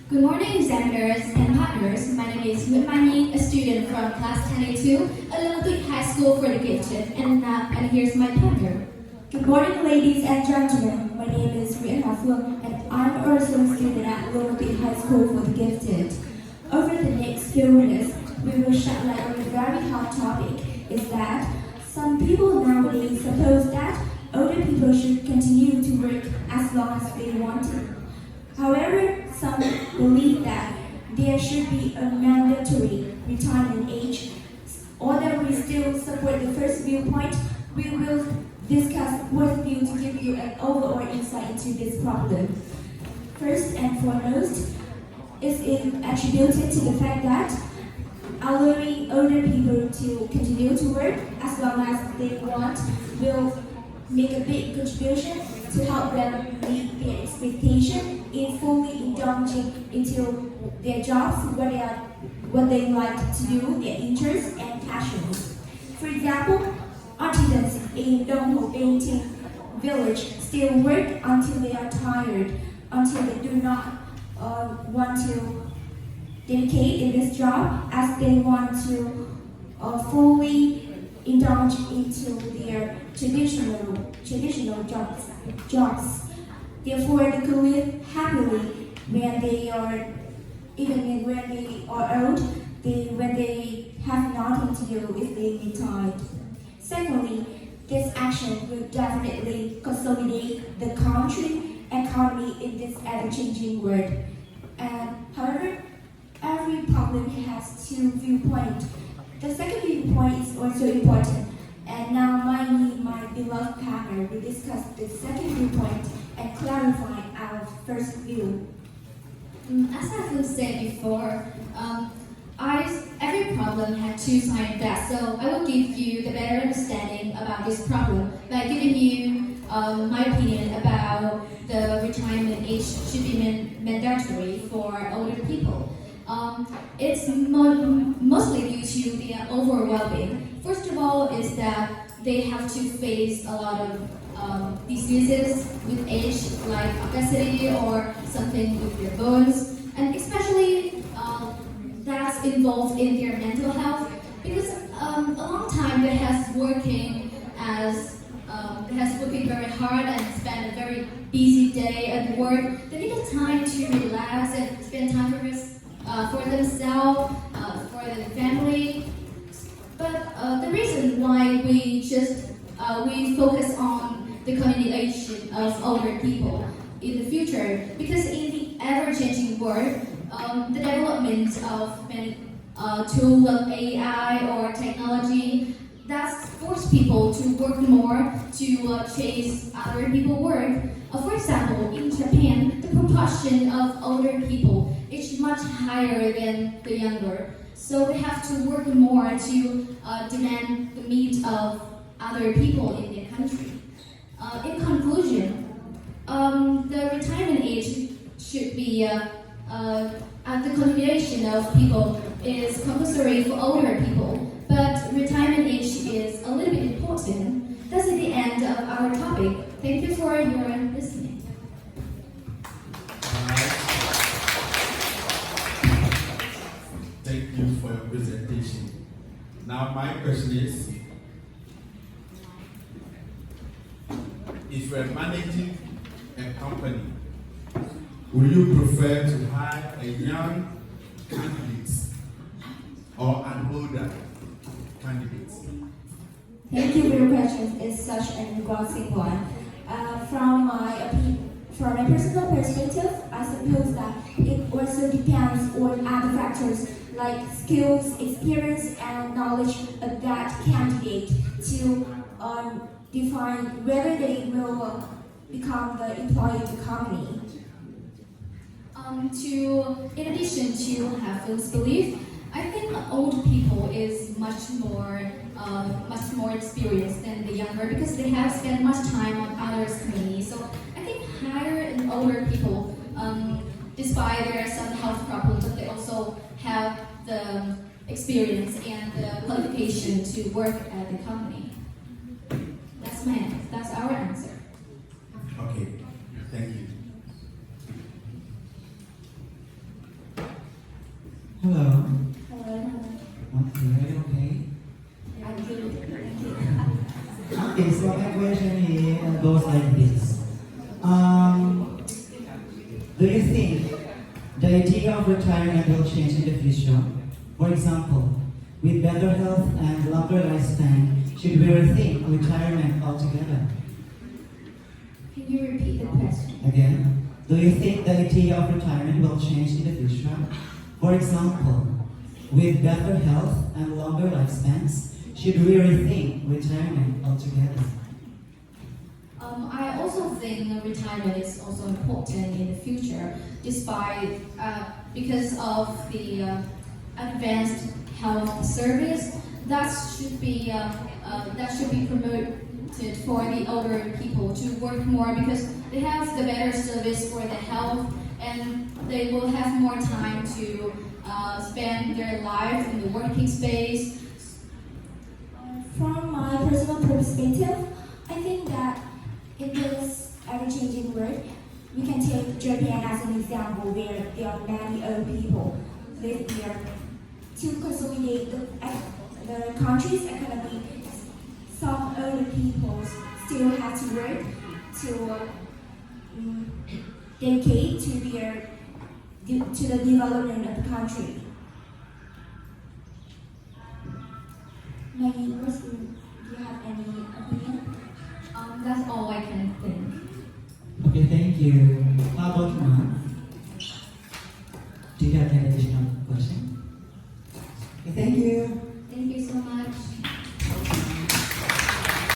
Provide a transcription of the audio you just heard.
Good morning, examiners and partners. My name is Mani, a student from class 10A2 at Olympic High School for the Gifted, and here's my partner. Good morning, ladies and gentlemen. My name is Phương, and I'm also a student at Olympic High School for the Gifted. Over the next few minutes, we will shed light on a very hot topic, is that some people nowadays suppose that older people should continue to work as long as they want to. However, some believe that there should be a mandatory retirement age. Although we still support the first viewpoint, we will discuss both views to give you an overall insight into this problem. First and foremost, is it attributed to the fact that allowing older people to continue to work as long as they want will make a big contribution to help them meet their expectation in fully indulging into their jobs, what they like to do, their interests and passions. For example, artisans in Dongho painting village still work until they are tired, until they do not want to dedicate in this job, as they want to fully indulge into their traditional jobs. Therefore, they could live happily when they are, even when they are old, when they have nothing to do if they retire. Secondly, this action will definitely consolidate the country economy in this ever-changing world. However, every problem has two viewpoints. The second viewpoint is also important, and now my beloved partner will discuss the second viewpoint and clarify our first view. As I've said before, every problem had two sides that, so I will give you the better understanding about this problem by giving you my opinion about the retirement age should be mandatory for older people. It's mostly due to the overwhelming. First of all, is that they have to face a lot of diseases with age, like obesity or something with their bones, and especially that's involved in their mental health, because a long time they has working very hard and spend a very busy day at work. They need a time to relax and spend time for themselves, for their family. But the reason why we focus on the communication of older people in the future, because in the ever-changing world, the development of tools of AI or technology that's forced people to work more to chase other people's work. For example, in Japan, the proportion of older people is much higher than the younger. So they have to work more to demand the needs of other people in their country. In conclusion, the retirement age should be the continuation of people is compulsory for older people, but retirement age is a little bit important. That's the end of our topic. Thank you for your listening. Thank you for your presentation. Now my question is, if you're managing a company, would you prefer to hire a young candidate or an older candidate? Thank you for your question. It's such an engrossing one. From my personal perspective, I suppose that it also depends on other factors like skills, experience, and knowledge of that candidate to define whether they will become the employee of the company. In addition to Hafi's belief, I think old people is much more experienced than the younger, because they have spent much time on others' communities. So I think higher and older people, despite there are some health problems, but they also have the experience and the qualification to work at the company. That's our answer. Okay, thank you. Hello. Hello. Okay, are you okay? I'm good. Thank you. Okay, so my question is, goes like this. Do you think the idea of retirement will change in the future? For example, with better health and longer lifespan, should we rethink retirement altogether? Can you repeat the question? Again, do you think the idea of retirement will change in the future? For example, with better health and longer lifespans, should we rethink retirement altogether? I also think retirement is also important in the future, despite because of the advanced health service that should be promoted for the older people to work more because they have the better service for the health and they will have more time to spend their life in the working space. From my personal perspective, I think that in this ever-changing world, we can take Japan as an example where there are many old people live there. To consolidate the country's economy, some older people still have to work to dedicate to the development of the country. Maggie, do you have any opinion? That's all I can think. Okay, thank you. How about you?